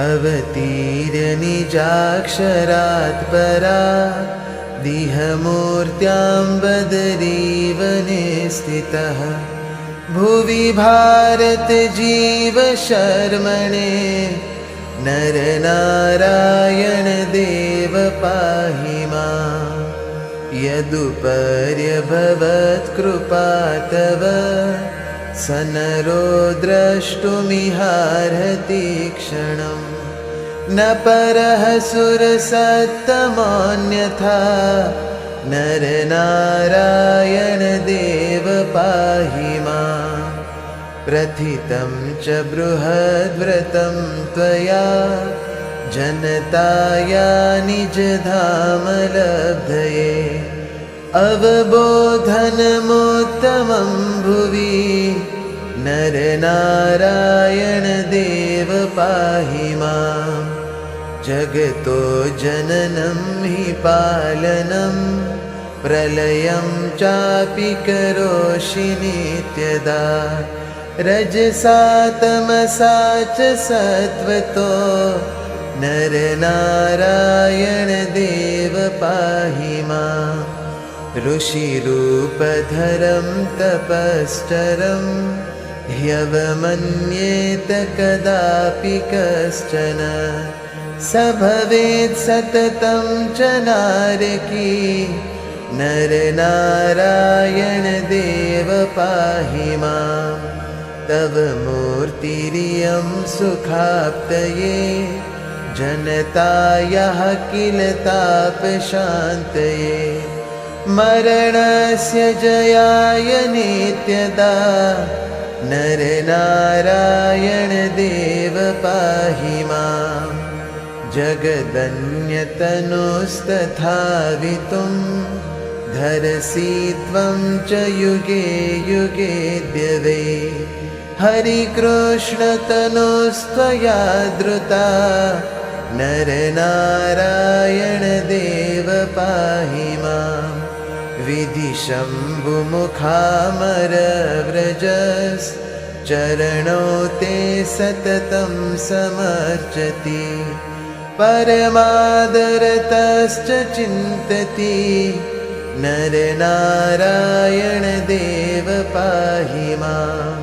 अवतीर्य निजाक्षरात् परा दिहमूर्त्यां बदरीवने स्थितः भुवि भारतजीवशर्मणे नरनारायण देव पाहि माम्। यदुपर्यभवत्कृपा तव स नरो द्रष्टुमिहार्हति क्षणम् न परः सुरसत्तमोऽन्यथा नरनारायण देव पाहि माम्। प्रथितं च बृहद्व्रतं त्वया जनताया निजधामलब्धये अवबोधनमुत्तमं भुवि नरनारायण देव पाहि माम्। जगतो जननं हि पालनं प्रलयं चापि करोषि नित्यदा रजसा तमसा च सत्त्वतो नरनारायण देव पाहि माम्। ऋषिरूपधरं तपश्चरं ह्यवमन्येत कदापि कश्चन स भवेत् सततं च नारकी नरनारायण देव पाहि माम्। तव मूर्तिरियं सुखाप्तये जनतायाः किल तापशान्तये मरणस्य जयाय नित्यदा नरनारायण देव पाहि माम्। जगदन्यतनुस्तथावितुं धरसि त्वं च युगे युगे द्यवे हरिकृष्णतनुस्त्वया धृता नरनारायण देव पाहि माम्। विधिशम्भुमुखामरव्रजश्चरणौ ते सततं समर्चति परमादरतश्च चिन्तति नरनारायण देव पाहि माम्।